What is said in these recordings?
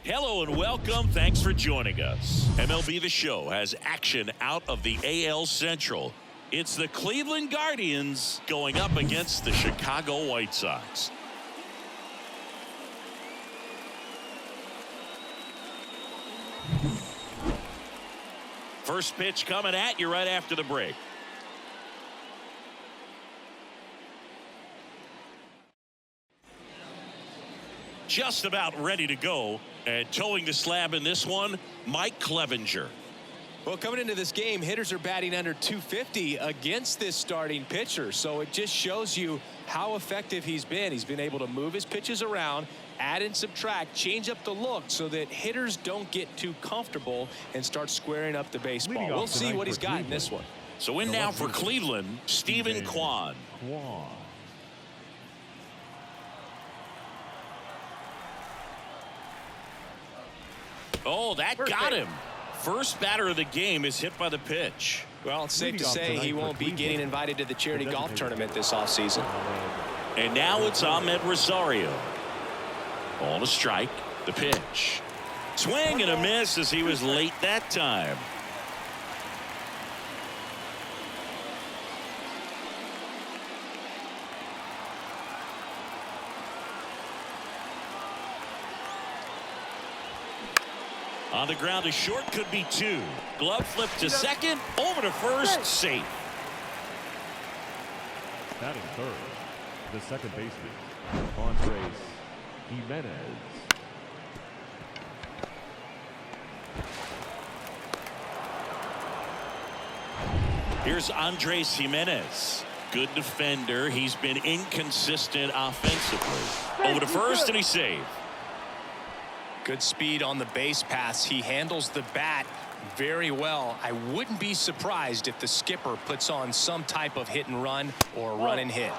Hello and welcome. Thanks for joining us. MLB The Show has action out of the AL Central. It's the Cleveland Guardians going up against the Chicago White Sox. First pitch coming at you right after the break. Just about ready to go, and towing the slab in this one, Mike Clevenger. Well, coming into this game, hitters are batting under 250 against this starting pitcher, so it just shows you how effective he's been. He's been able to move his pitches around, add and subtract, change up the look so that hitters don't get too comfortable and start squaring up the baseball. We'll see what he's got in this one. So in now for Cleveland, Steven Kwan. Oh, that got him. First batter of the game is hit by the pitch. Well, it's safe to say he won't be getting invited to the charity golf tournament this offseason. And now it's Ahmed Rosario. On a strike, the pitch. Swing and a miss as he was late that time. On the ground to short, could be two. Glove flip to second, over to first, safe. Batting third, the second baseman, Andres Jimenez. Here's Andres Jimenez. Good defender. He's been inconsistent offensively. Over to first, and he's safe. Good speed on the base pass. He handles the bat very well. I wouldn't be surprised if the skipper puts on some type of hit and run or run and hit.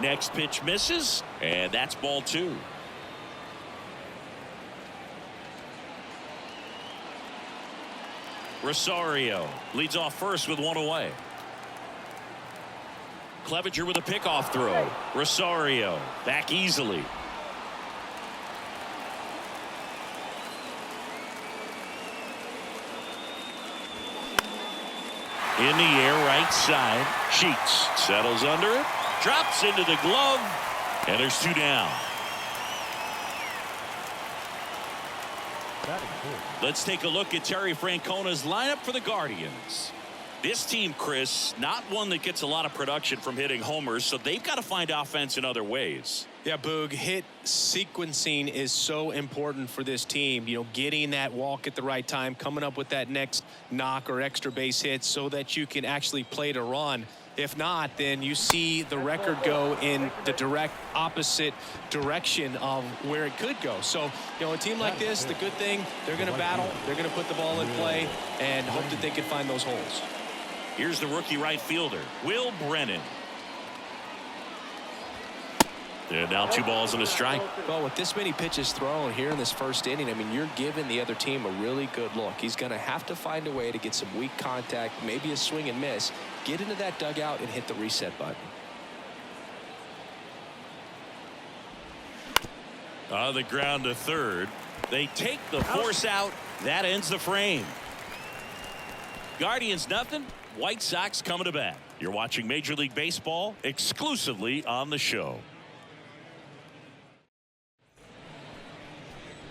Next pitch misses, and that's ball two. Rosario leads off first with one away. Clevenger with a pickoff throw. Rosario back easily. In the air, right side. Sheets settles under it, drops into the glove, and there's two down. Let's take a look at Terry Francona's lineup for the Guardians. This team, Chris, not one that gets a lot of production from hitting homers, so they've got to find offense in other ways. Yeah, Boog, hit sequencing is so important for this team. You know, getting that walk at the right time, coming up with that next knock or extra base hit so that you can actually play to run. If not, then you see the record go in the direct opposite direction of where it could go. So, you know, a team like this, the good thing, they're going to battle, they're going to put the ball in play and hope that they can find those holes. Here's the rookie right fielder, Will Brennan. And now 2 balls and a strike. Well, with this many pitches thrown here in this first inning, I mean, you're giving the other team a really good look. He's going to have to find a way to get some weak contact, maybe a swing and miss, get into that dugout and hit the reset button. On the ground to third. They take the force out. That ends the frame. Guardians nothing. White Sox coming to bat. You're watching Major League Baseball exclusively on the show.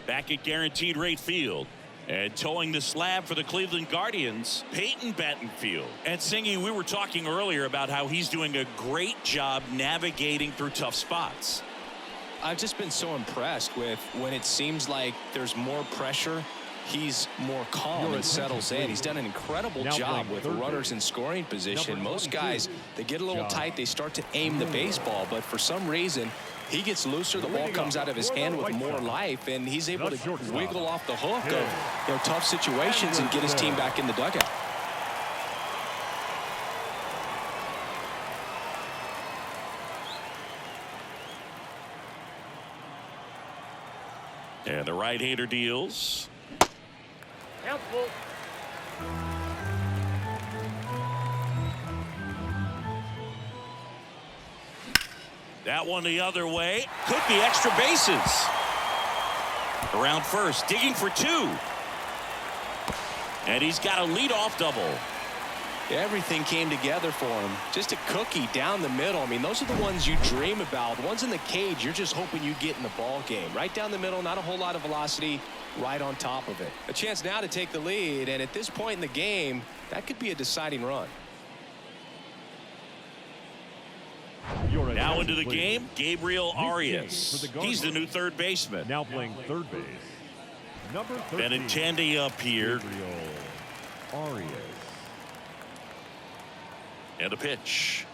Back at Guaranteed Rate Field and towing the slab for the Cleveland Guardians, Peyton Battenfield. And Singy, we were talking earlier about how he's doing a great job navigating through tough spots. I've just been so impressed with when it seems like there's more pressure, he's more calm and settles in. He's done an incredible job with runners in scoring position. Most guys, they get a little tight, they start to aim the baseball, but for some reason he gets looser, the ball comes out of his hand with more life, and he's able to wiggle off the hook of tough situations and get his team back in the dugout. And the right-hander deals. Helpful. That one the other way. Could be extra bases. Around first, digging for two. And he's got a leadoff double. Everything came together for him. Just a cookie down the middle. I mean, those are the ones you dream about. The ones in the cage, you're just hoping you get in the ball game. Right down the middle, not a whole lot of velocity, right on top of it. A chance now to take the lead, and at this point in the game, that could be a deciding run. Now into the game, Gabriel Arias. He's the new third baseman. Now playing third base. Number 13. Benintendi up here. Gabriel Arias. And a pitch.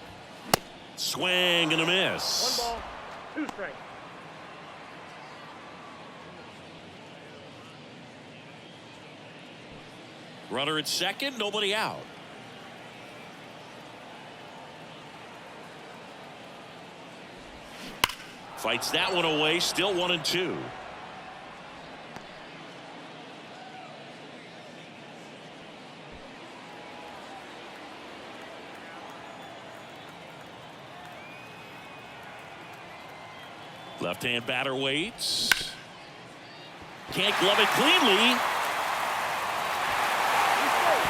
Swing and a miss. 1 ball, 2 strikes. Runner at second, nobody out. Fights that one away, still 1-2. Left-hand batter waits. Can't glove it cleanly.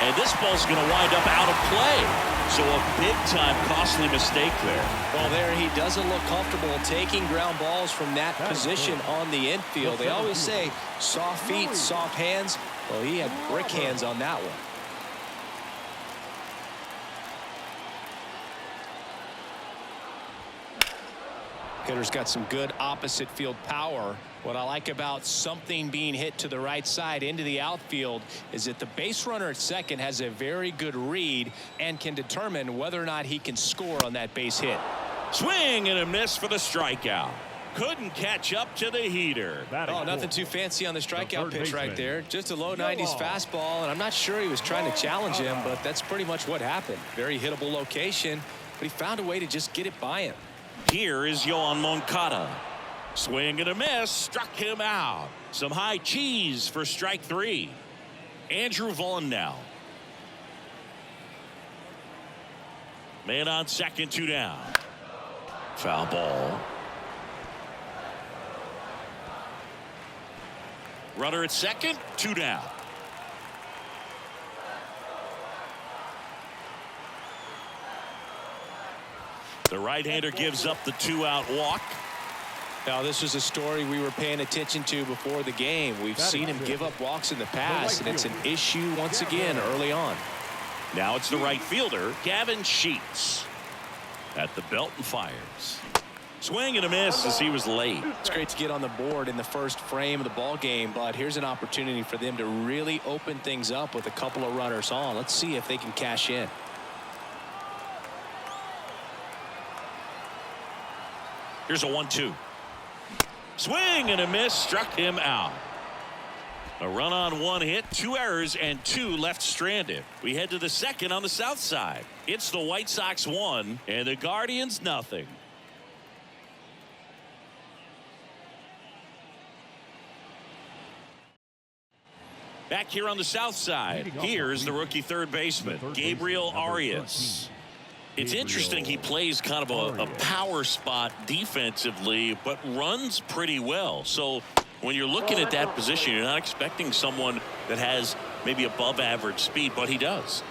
And this ball's going to wind up out of play. So a big-time costly mistake there. Well, there he doesn't look comfortable taking ground balls from that position on the infield. They always say soft feet, soft hands. Well, he had brick hands on that one. Hitter's got some good opposite field power. What I like about something being hit to the right side into the outfield is that the base runner at second has a very good read and can determine whether or not he can score on that base hit. Swing and a miss for the strikeout. Couldn't catch up to the heater. Oh, nothing too fancy on the strikeout pitch right there. Just a low 90s fastball, and I'm not sure he was trying to challenge him, but that's pretty much what happened. Very hittable location, but he found a way to just get it by him. Here is Yoan Moncada. Swing and a miss, struck him out. Some high cheese for strike 3. Andrew Vaughn now. Man on second, 2 down. Foul ball. Runner at second, 2 down. The right-hander gives up the 2-out walk. Now, this was a story we were paying attention to before the game. We've seen him give up walks in the past, and it's an issue once again early on. Now it's the right fielder, Gavin Sheets. At the belt and fires. Swing and a miss as he was late. It's great to get on the board in the first frame of the ball game, but here's an opportunity for them to really open things up with a couple of runners on. Let's see if they can cash in. Here's a 1-2. Swing and a miss, struck him out. A run on 1 hit, 2 errors, and 2 left stranded. We head to the second on the south side. It's the White Sox 1 and the Guardians nothing. Back here on the south side, here's the rookie third baseman, Gabriel Arias. It's interesting, he plays kind of a power spot defensively, but runs pretty well. So when you're looking at that position, you're not expecting someone that has maybe above average speed, but he does.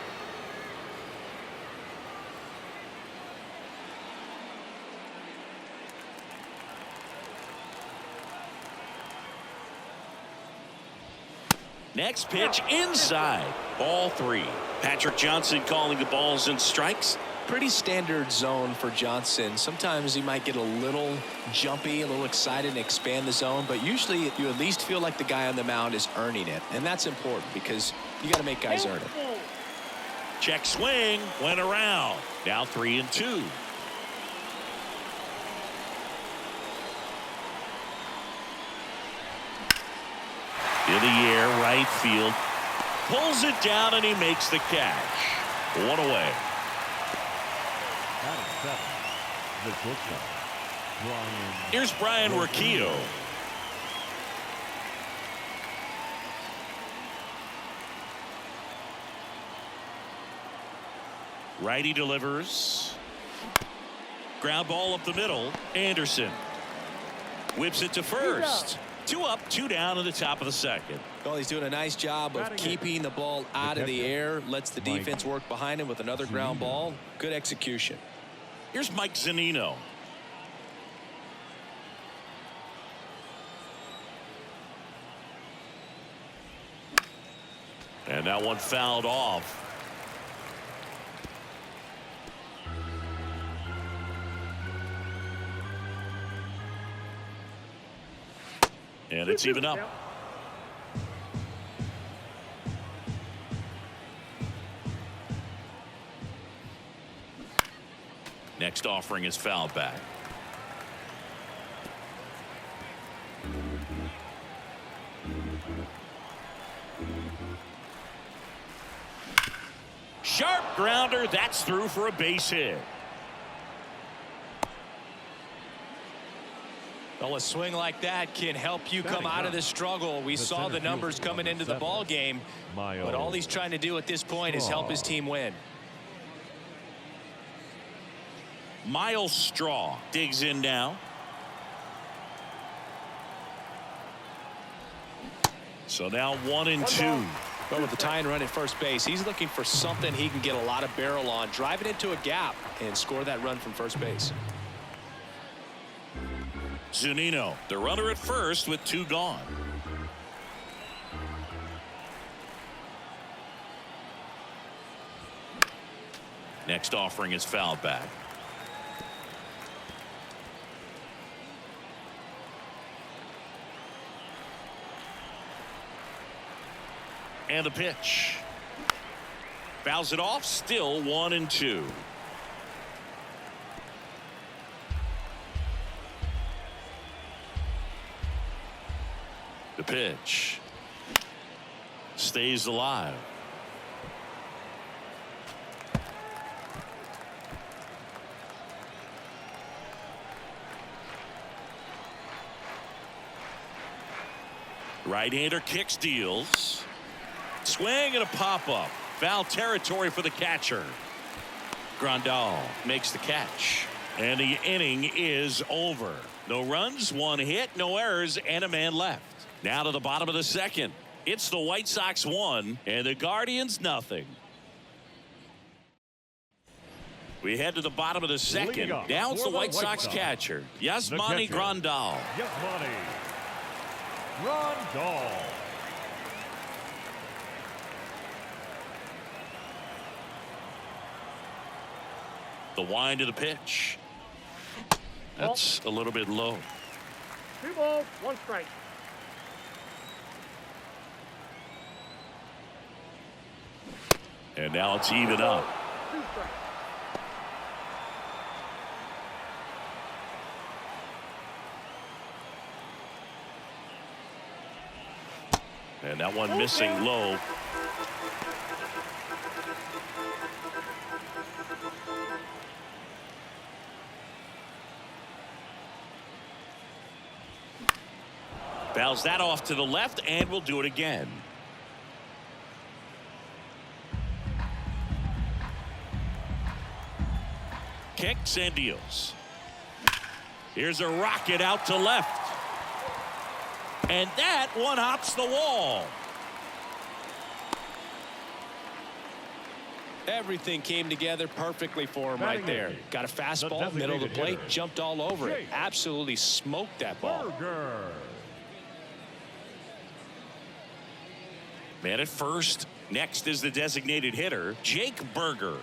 Next pitch inside. Ball 3. Patrick Johnson calling the balls and strikes. Pretty standard zone for Johnson. Sometimes he might get a little jumpy, a little excited and expand the zone, but usually you at least feel like the guy on the mound is earning it, and that's important because you got to make guys earn it. Check swing, went around. Now 3-2. In the air, right field. Pulls it down and he makes the catch. 1 away. The shortstop, Brian. Here's Brian Urquijo. Righty delivers. Ground ball up the middle. Anderson whips it to first. 2 up, 2 down in the top of the second. Well, he's doing a nice job of keeping the ball out of the air. Lets the defense work behind him with another ground ball. Good execution. Here's Mike Zunino. And that one fouled off. And it's even up. Next offering is fouled back. Sharp grounder. That's through for a base hit. Well, a swing like that can help you come out of the struggle. We saw the numbers coming into the ball game, but all he's trying to do at this point is help his team win. Miles Straw digs in now. So now 1-2. Well, with the tying run at first base, he's looking for something he can get a lot of barrel on, drive it into a gap and score that run from first base. Zunino, the runner at first with 2 gone. Next offering is fouled back. And a pitch. Fouls it off, still 1-2. The pitch stays alive. Right-hander kicks, deals. Swing and a pop-up. Foul territory for the catcher. Grandal makes the catch. And the inning is over. No runs, 1 hit, no errors, and a man left. Now to the bottom of the second. It's the White Sox 1 and the Guardians nothing. We head to the bottom of the second. Now it's the White Sox catcher, Yasmani Grandal. Yasmani Grandal. The wind of the pitch. That's a little bit low. 2 balls, 1 strike. And now it's even up. 2 strikes. And that one missing low. Fouls that off to the left, and we'll do it again. Kicks and deals. Here's a rocket out to left. And that one hops the wall. Everything came together perfectly for him right there. Got a fastball, middle of the plate, jumped all over it. Absolutely smoked that ball. Man at first. Next is the designated hitter, Jake Berger.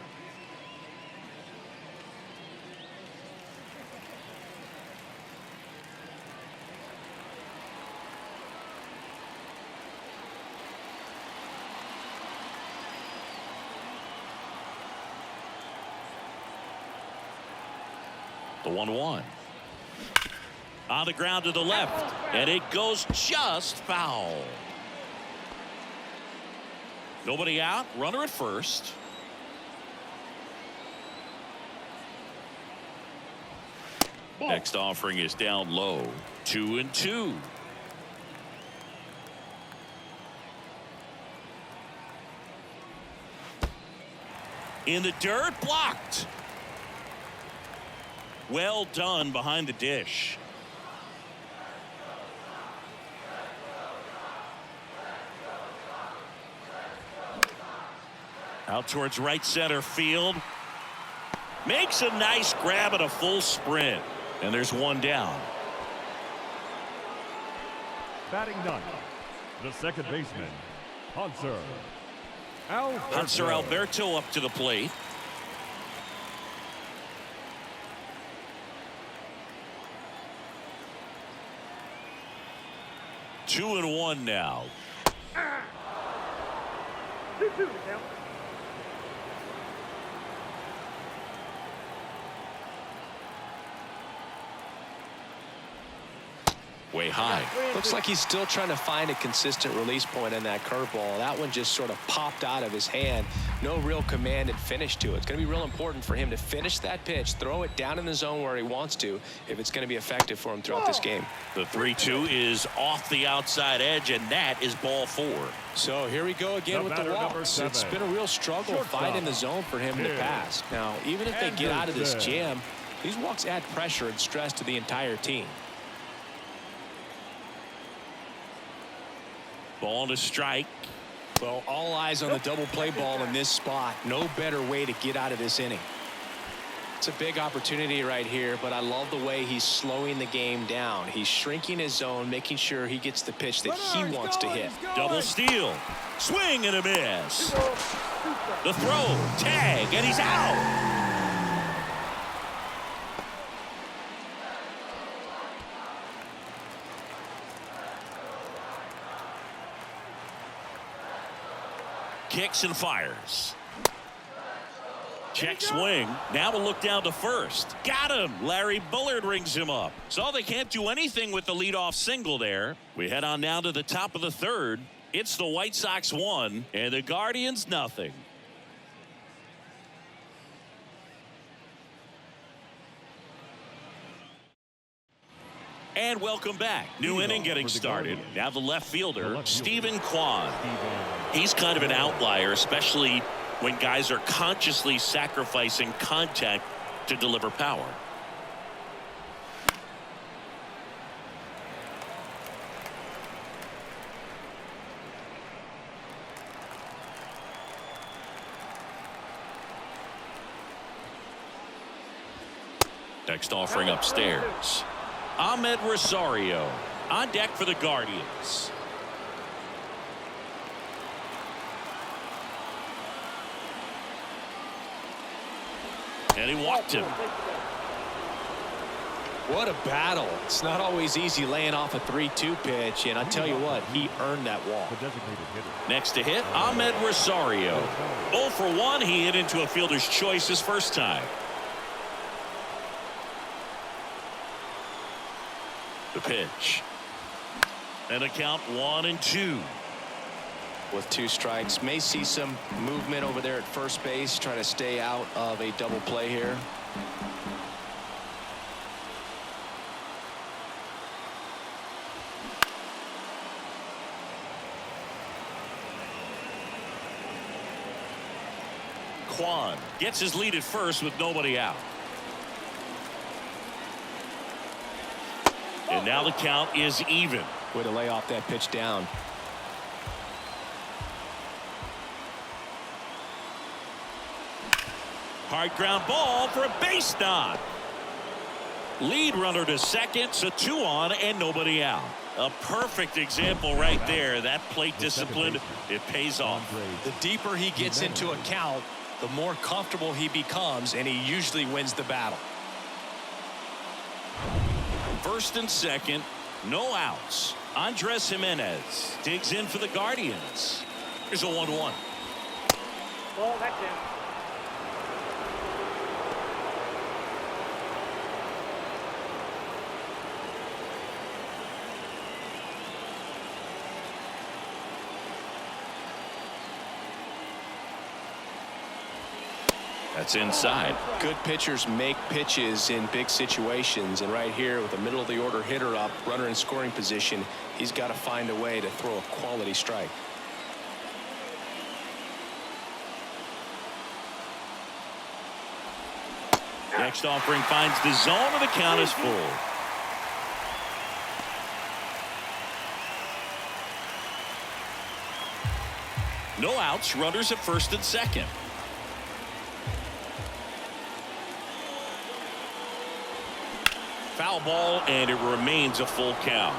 The 1-1. On the ground to the left, and it goes just foul. Nobody out, runner at first. Next offering is down low, 2-2. In the dirt, blocked. Well done behind the dish. Out towards right center field. Makes a nice grab at a full sprint. And there's one down. Batting ninth, the second baseman, Hanser Alberto up to the plate. Two and one now. 2-2 to count. Way high. Looks like he's still trying to find a consistent release point in that curveball. That one just sort of popped out of his hand. No real command and finish to it. It's going to be real important for him to finish that pitch, throw it down in the zone where he wants to, if it's going to be effective for him throughout this game. The 3-2 is off the outside edge, and that is ball 4. So here we go again with the walks. It's been a real struggle finding the zone for him to pass. Now, even if they get out of this jam, these walks add pressure and stress to the entire team. Ball to strike. Well, all eyes on the double play ball in this spot. No better way to get out of this inning. It's a big opportunity right here, but I love the way he's slowing the game down. He's shrinking his zone, making sure he gets the pitch that he wants to hit. Double steal. Swing and a miss. The throw. Tag. And he's out. Kicks and fires. Check swing. Now a look down to first. Got him. Larry Bullard rings him up. So they can't do anything with the leadoff single there. We head on down to the top of the third. It's the White Sox 1 and the Guardians nothing. And welcome back. New inning getting started. Now the left fielder, Stephen Kwan. He's kind of an outlier, especially when guys are consciously sacrificing contact to deliver power. Next offering upstairs. Ahmed Rosario on deck for the Guardians. And he walked him. What a battle. It's not always easy laying off a 3-2 pitch, and I tell you what, he earned that walk. Next to hit, Ahmed Rosario. 0 for 1. He hit into a fielder's choice his first time. The pitch. And a count 1-2. With 2 strikes, may see some movement over there at first base, trying to stay out of a double play here. Kwan gets his lead at first with nobody out. And now the count is even. Way to lay off that pitch down. Hard ground ball for a base knock. Lead runner to second, so 2 on and nobody out. A perfect example right there. That plate discipline, it pays off. The deeper he gets into a count, the more comfortable he becomes, and he usually wins the battle. First and second, no outs. Andres Jimenez digs in for the Guardians. Here's a 1-1. Ball, that's in. That's inside. Good pitchers make pitches in big situations, and right here with the middle of the order hitter up, runner in scoring position, he's got to find a way to throw a quality strike. Next offering finds the zone, and the count is full. No outs, runners at first and second. Foul ball, and it remains a full count.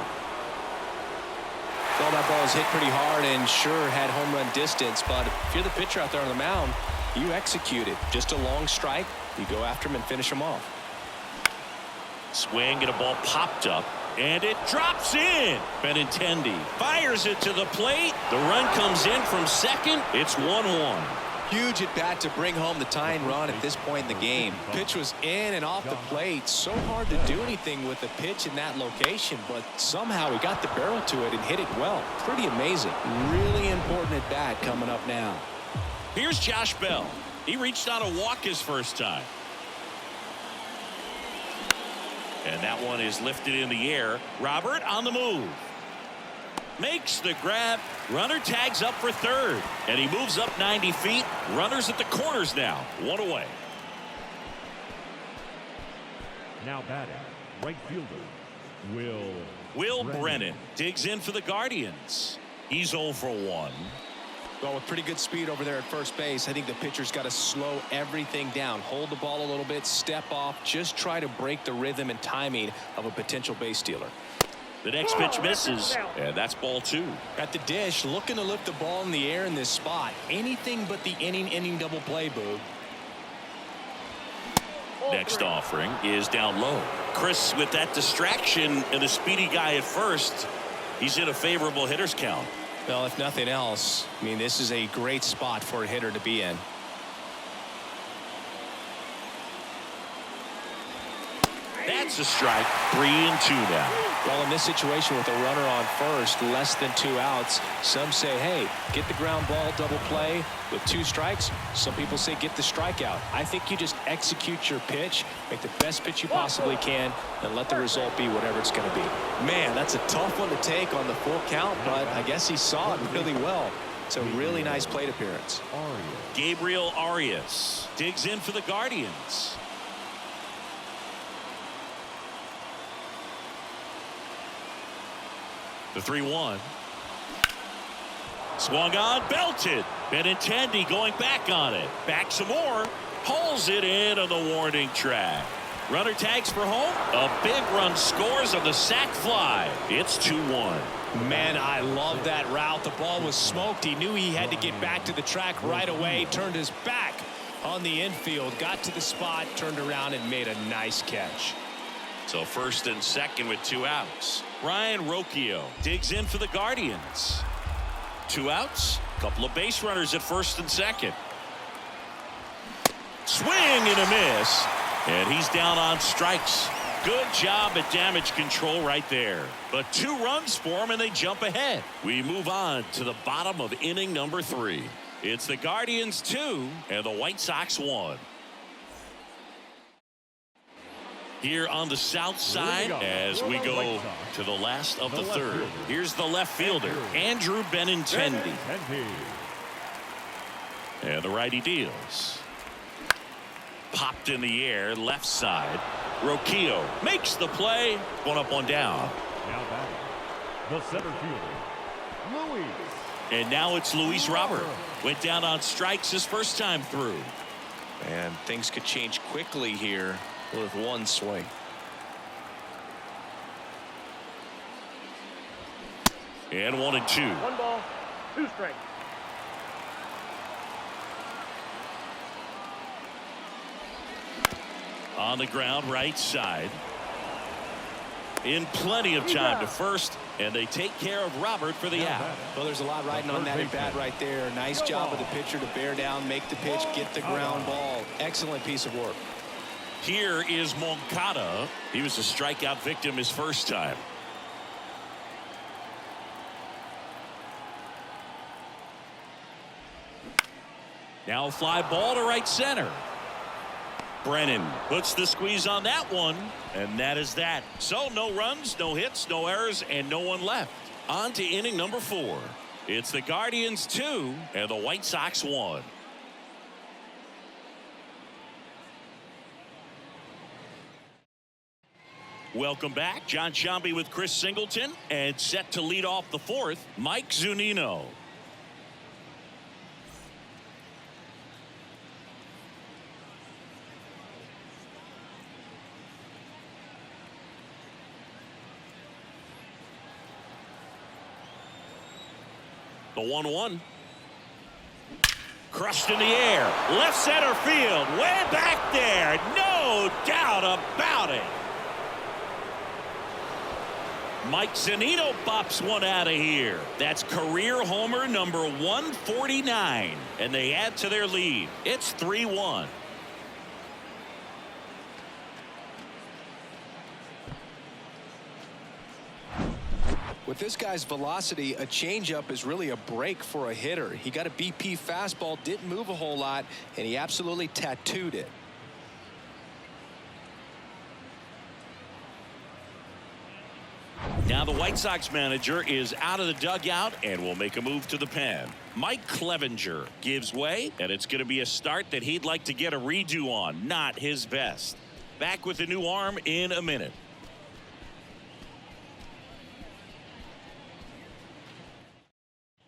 Well, that ball was hit pretty hard and sure had home run distance, but if you're the pitcher out there on the mound, you execute it. Just a long strike. You go after him and finish him off. Swing and a ball popped up, and it drops in. Benintendi fires it to the plate. The run comes in from second. It's 1-1. Huge at bat to bring home the tying run at this point in the game. Pitch was in and off the plate. So hard to do anything with the pitch in that location, but somehow he got the barrel to it and hit it well. Pretty amazing. Really important at bat coming up now. Here's Josh Bell. He reached on a walk his first time. And that one is lifted in the air. Robert on the move. Makes the grab. Runner tags up for third. And he moves up 90 feet. Runners at the corners now. One away. Now batting, right fielder, Will Brennan digs in for the Guardians. He's 0 for 1. Well, with pretty good speed over there at first base, I think the pitcher's got to slow everything down. Hold the ball a little bit, step off, just try to break the rhythm and timing of a potential base stealer. The next pitch misses, and that's ball 2. At the dish, looking to lift the ball in the air in this spot. Anything but the inning double play, Boog. Next offering is down low. Chris, with that distraction and the speedy guy at first, he's in a favorable hitter's count. Well, if nothing else, I mean, this is a great spot for a hitter to be in. That's a strike. 3-2 now. Well, in this situation with a runner on first, less than 2 outs, some say, hey, get the ground ball, double play with 2 strikes. Some people say get the strikeout. I think you just execute your pitch, make the best pitch you possibly can, and let the result be whatever it's going to be. Man, that's a tough one to take on the full count, but I guess he saw it really well. It's a really nice plate appearance. Gabriel Arias digs in for the Guardians. The 3-1. Swung on, belted. Benintendi going back on it. Back some more. Pulls it in on the warning track. Runner tags for home. A big run scores on the sac fly. It's 2-1. Man, I love that route. The ball was smoked. He knew he had to get back to the track right away. Turned his back on the infield. Got to the spot, turned around, and made a nice catch. So first and second with 2 outs. Ryan Rocchio digs in for the Guardians. 2 outs. Couple of base runners at first and second. Swing and a miss. And he's down on strikes. Good job at damage control right there. But 2 runs for him and they jump ahead. We move on to the bottom of inning number 3. It's the Guardians 2 and the White Sox 1. Here on the south side as we go to the last of the third. Here's the left fielder, Andrew Benintendi. And the righty deals. Popped in the air, left side. Rocchio makes the play. 1 up, 1 down. now batting, the center fielder, Luis. And now it's Luis Robert. Went down on strikes his first time through. And things could change quickly here with 1 swing. And 1-2. 1 ball, 2 strikes. On the ground, right side. In plenty of time to first, and they take care of Robert for the out. Well, there's a lot riding on that at bat right there. Nice job of the pitcher to bear down, make the pitch, get the ground ball. Excellent piece of work. Here is Moncada. He was a strikeout victim his first time. Now a fly ball to right center. Brennan puts the squeeze on that one, and that is that. So no runs, no hits, no errors, and no one left. On to inning number 4. It's the Guardians 2 and the White Sox 1. Welcome back. John Sciambi with Chris Singleton, and set to lead off the 4th, Mike Zunino. The 1-1. Crushed in the air. Left center field. Way back there. No doubt about it. Mike Zunino pops one out of here. That's career homer number 149. And they add to their lead. It's 3-1. With this guy's velocity, a changeup is really a break for a hitter. He got a BP fastball, didn't move a whole lot, and he absolutely tattooed it. Now the White Sox manager is out of the dugout and will make a move to the pen. Mike Clevenger gives way, and it's going to be a start that he'd like to get a redo on. Not his best. Back with the new arm in a minute.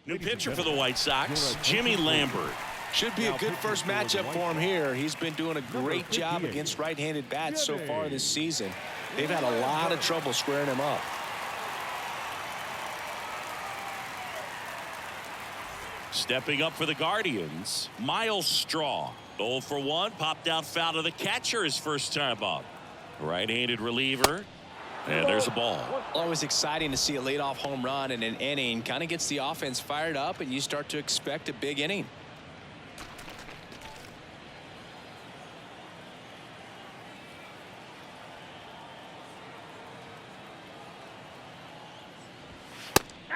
New pitcher for the White Sox, Jimmy Lambert. Should be a good first matchup for him here. He's been doing a great job against right-handed bats so far this season. They've had a lot of trouble squaring him up. Stepping up for the Guardians, Miles Straw. 0 for 1, popped out foul to the catcher his first time up. Right-handed reliever. And there's a ball. Always exciting to see a leadoff home run in an inning. Kind of gets the offense fired up, and you start to expect a big inning.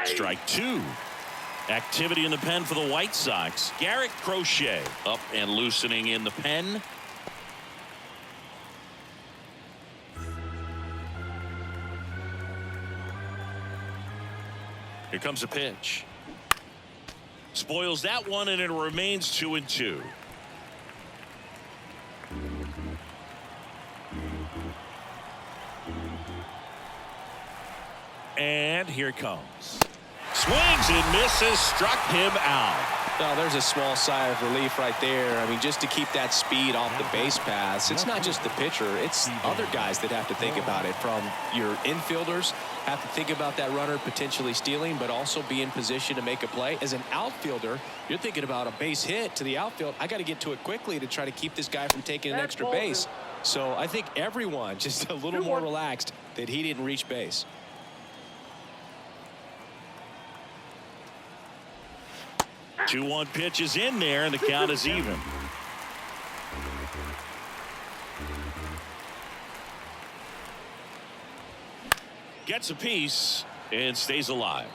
Strike 2. Activity in the pen for the White Sox. Garrett Crochet up and loosening in the pen. Here comes a pitch. Spoils that one, and it remains 2-2. And here it comes. Swings and misses, struck him out. Now there's a small sigh of relief right there. I mean, just to keep that speed off the base paths. It's not just the pitcher, it's other guys that have to think about it. From your infielders have to think about that runner potentially stealing, but also be in position to make a play. As an outfielder, you're thinking about a base hit to the outfield. I got to get to it quickly to try to keep this guy from taking an extra base. So I think everyone just a little more relaxed that he didn't reach base. The 2-1 pitch is in there, and the count is even. Gets a piece and stays alive.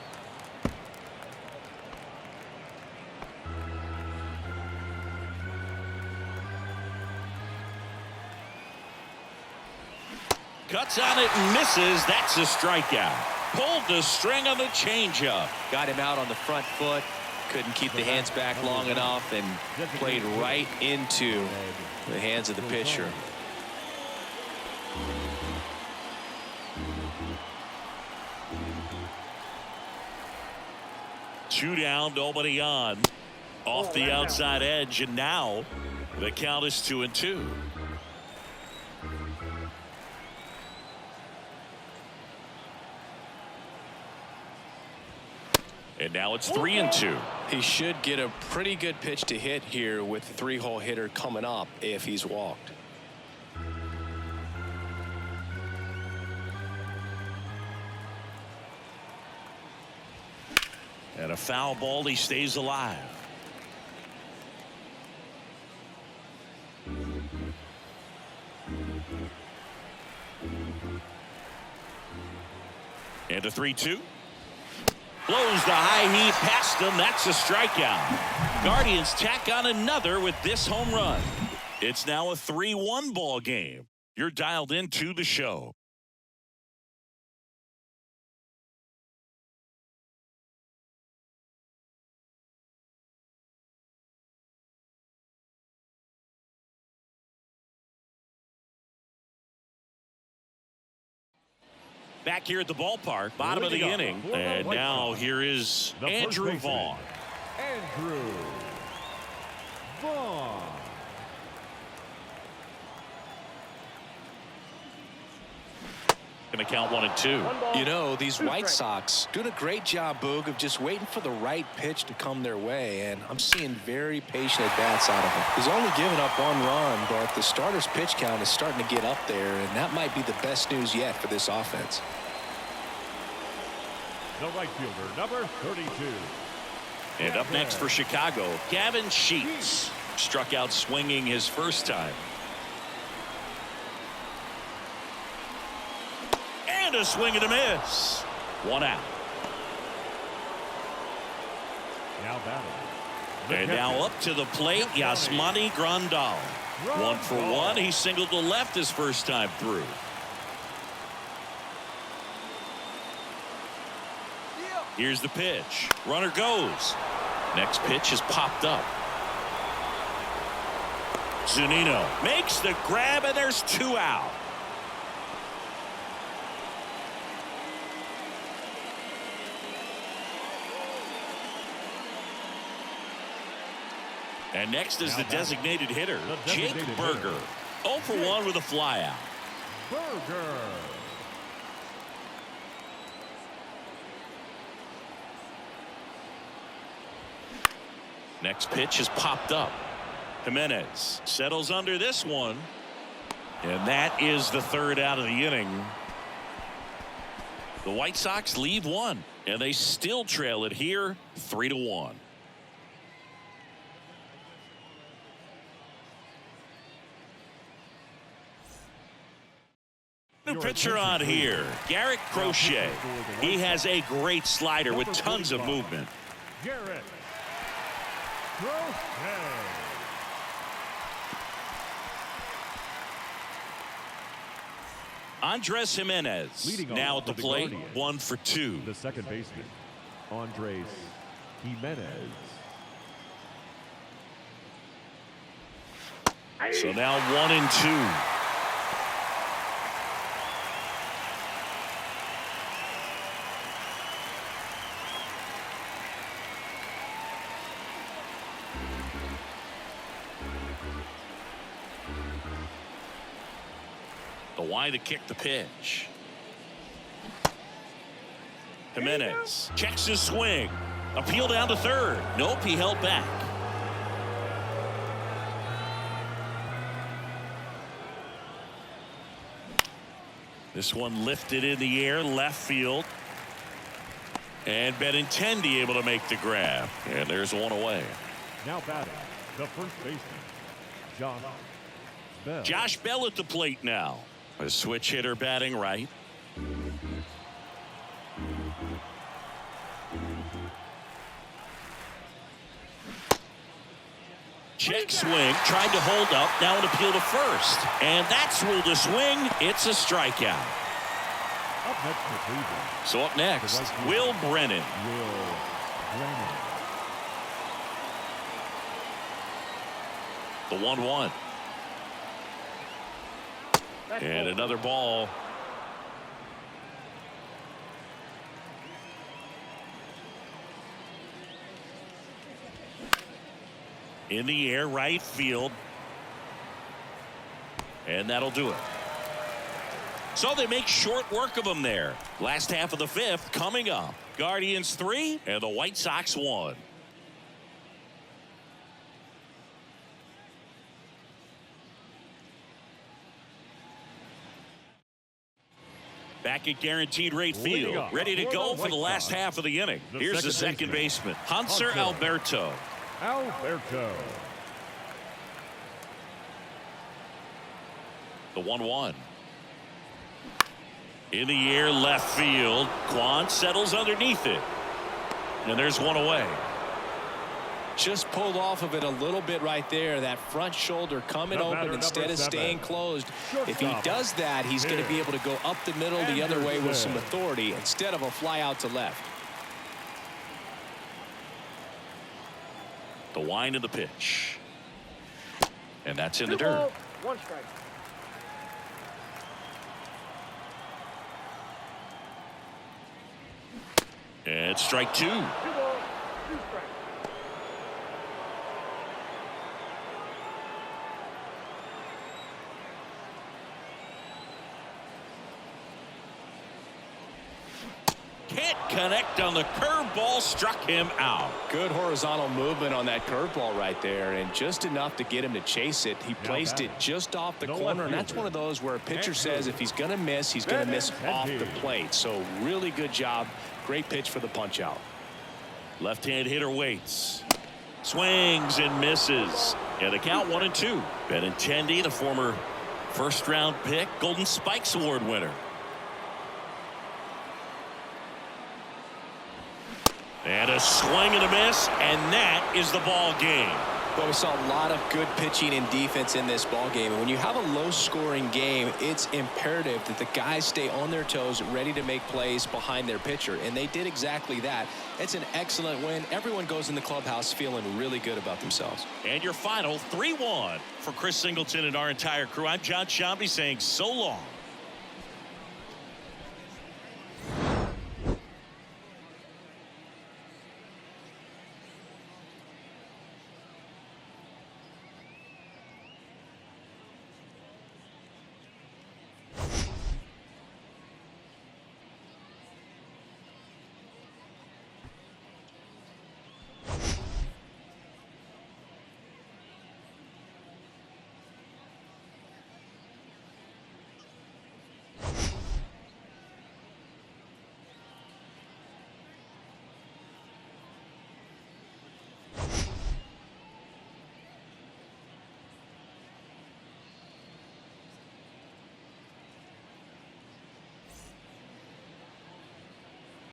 Cuts on it and misses. That's a strikeout. Pulled the string on the changeup. Got him out on the front foot. Couldn't keep the hands back long enough and played right into the hands of the pitcher. Two down, nobody on. Off the outside edge, and now the count is 2-2. And now it's 3-2. He should get a pretty good pitch to hit here with the 3-hole hitter coming up if he's walked. And a foul ball, he stays alive. And a 3-2. Blows the high heat past him. That's a strikeout. Guardians tack on another with this home run. It's now a 3-1 ball game. You're dialed into the show. Back here at the ballpark, bottom of the inning. And now here is Andrew Vaughn. Andrew Vaughn. Going to count 1-2. One ball, You know, these two White strikes. Sox doing a great job, Boog, of just waiting for the right pitch to come their way, and I'm seeing very patient at-bats out of him. He's only given up 1 run, but the starter's pitch count is starting to get up there, and that might be the best news yet for this offense. The right fielder, number 32. And up next for Chicago, Gavin Sheets. Struck out swinging his first time. And a swing and a miss. 1 out. Now batting. And now up to the plate, Yasmani Grandal. 1 for 1. He singled to left his first time through. Here's the pitch. Runner goes. Next pitch is popped up. Zunino makes the grab, and there's 2 out. And next is the designated hitter, Jake Berger. 0 for 1 with a flyout. Burger. Next pitch is popped up. Jimenez settles under this one. And that is the 3rd out of the inning. The White Sox leave 1, and they still trail it here 3-1. New pitcher on here, Garrett Crochet. He has a great slider with tons of movement. Garrett Crochet. Andres Jimenez Leading now off at the for the plate, Guardians. 1 for 2. The second baseman, Andres Jimenez. So now 1-2. The wide to kick the pitch. Jimenez checks his swing. Appeal down to 3rd. Nope, he held back. This one lifted in the air, left field. And Benintendi able to make the grab. And there's 1 away. Now batting, the first baseman, Josh Bell. Josh Bell at the plate now. A switch hitter batting right. Check swing, tried to hold up, now an appeal to first. And that's ruled a swing. It's a strikeout. Up next for Cleveland, So up next, Will Brennan. Will Brennan. The 1-1. That's And ball. another ball. In the air, right field. And that'll do it. So they make short work of them there. Last half of the 5th coming up. Guardians 3 and the White Sox 1. Back at Guaranteed Rate Leading Field, off ready to for go the for the White last Sox, half of the inning. the Here's the second second baseman, baseman, Hanser Hanser Alberto. Alberto. The 1-1. In the air, left field. Quan settles underneath it. And there's 1 away. Just pulled off of it a little bit right there. That front shoulder coming The open batter, instead number of staying 7. closed. If he Shortstop, does that, he's going to be able to go up the middle the other way with some Anderson. authority instead of a fly out to left. The wind of the pitch. And that's in 2 the dirt. balls, 1 strike. And strike 2. 2 balls, 2 strikes. connect on the curveball, struck him out. Good horizontal movement on that curveball right there, and just enough to get him to chase it. He placed it just off the corner, and that's one of those where a pitcher says if he's going to miss, he's going to miss off the plate. So really good job. Great pitch for the punch out. Left-hand hitter waits. Swings and misses. And the count 1-2. Benintendi, the former first-round pick, Golden Spikes Award winner. And a swing and a miss, and that is the ball game. Well, we saw a lot of good pitching and defense in this ball game. And when you have a low-scoring game, it's imperative that the guys stay on their toes, ready to make plays behind their pitcher. And they did exactly that. It's an excellent win. Everyone goes in the clubhouse feeling really good about themselves. And your final 3-1 for Chris Singleton and our entire crew. I'm John Shambi saying so long.